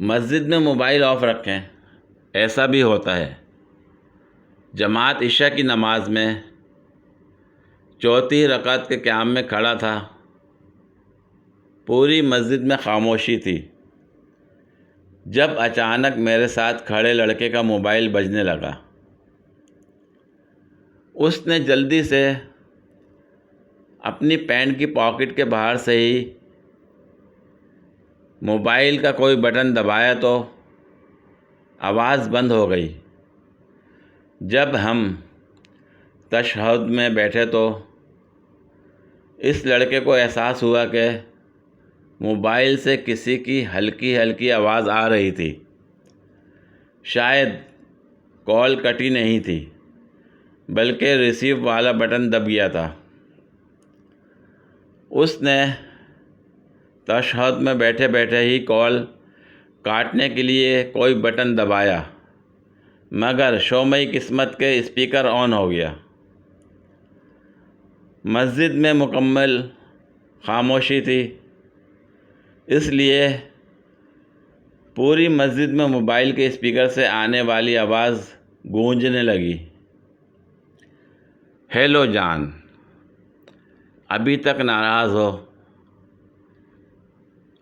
मस्जिद में mobile of रखें। ऐसा भी होता है। जमात इशा की नमाज में चौथी रकात के क़याम में खड़ा था। पूरी मस्जिद में खामोशी थी। जब अचानक मेरे साथ खड़े लड़के का मोबाइल बजने लगा। उसने जल्दी से अपनी पैंट की पॉकेट के बाहर से ही मोबाइल का कोई बटन दबाया तो आवाज़ बंद हो गई। जब हम तशहहुद में बैठे तो इस लड़के को एहसास हुआ कि मोबाइल से किसी की हल्की हल्की आवाज़ आ रही थी। शायद कॉल कटी नहीं थी, बल्कि रिसीव वाला बटन दब गया था। उसने तशहहुद में बैठे बैठे ही कॉल काटने के लिए कोई बटन दबाया, मगर शोमई किस्मत के स्पीकर ऑन हो गया। मस्जिद में मुकम्मल खामोशी थी, इसलिए पूरी मस्जिद में मोबाइल के स्पीकर से आने वाली आवाज़ गूंजने लगी। हेलो जान, अभी तक नाराज़ हो?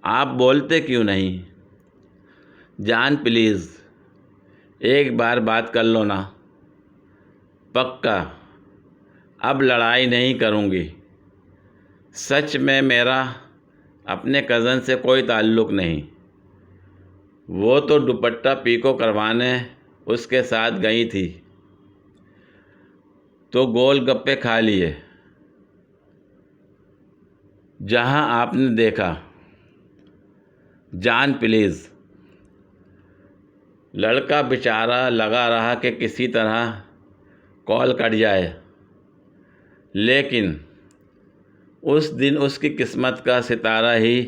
आप बोलते क्यों नहीं? जान प्लीज़ एक बार बात कर लो ना। पक्का अब लड़ाई नहीं करूँगी। सच में मेरा अपने कज़न से कोई ताल्लुक़ नहीं। वो तो दुपट्टा पीको करवाने उसके साथ गई थी तो गोलगप्पे खा लिए जहां आपने देखा। जान प्लीज़। लड़का बेचारा लगा रहा कि किसी तरह कॉल कट जाए, लेकिन उस दिन उसकी किस्मत का सितारा ही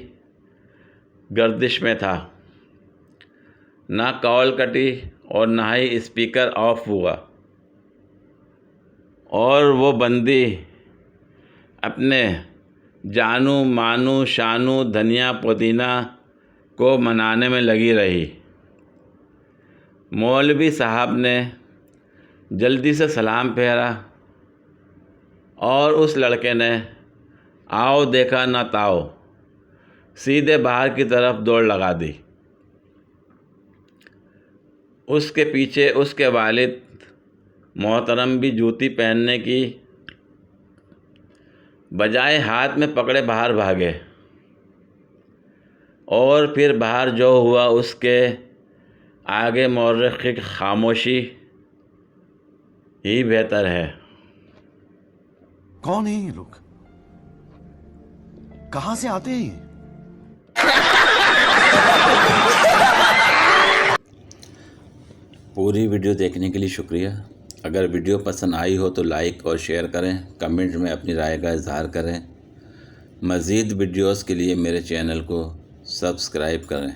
गर्दिश में था। ना कॉल कटी और ना ही स्पीकर ऑफ हुआ, और वो बंदी अपने जानू मानू शानू धनिया पुदीना को मनाने में लगी रही। मौलवी साहब ने जल्दी से सलाम फेरा और उस लड़के ने आओ देखा ना ताओ सीधे बाहर की तरफ दौड़ लगा दी। उसके पीछे उसके वालिद मोहतरम भी जूती पहनने की बजाय हाथ में पकड़े बाहर भागे, और फिर बाहर जो हुआ उसके आगे मौर्रिख़ की खामोशी ही बेहतर है। कौन है ये लोग? कहां से आते हैं ये? पूरी वीडियो देखने के लिए शुक्रिया। अगर वीडियो पसंद आई हो तो लाइक और शेयर करें, कमेंट में अपनी राय का इजहार करें। मज़ीद वीडियोस के लिए मेरे चैनल को सब्सक्राइब करें।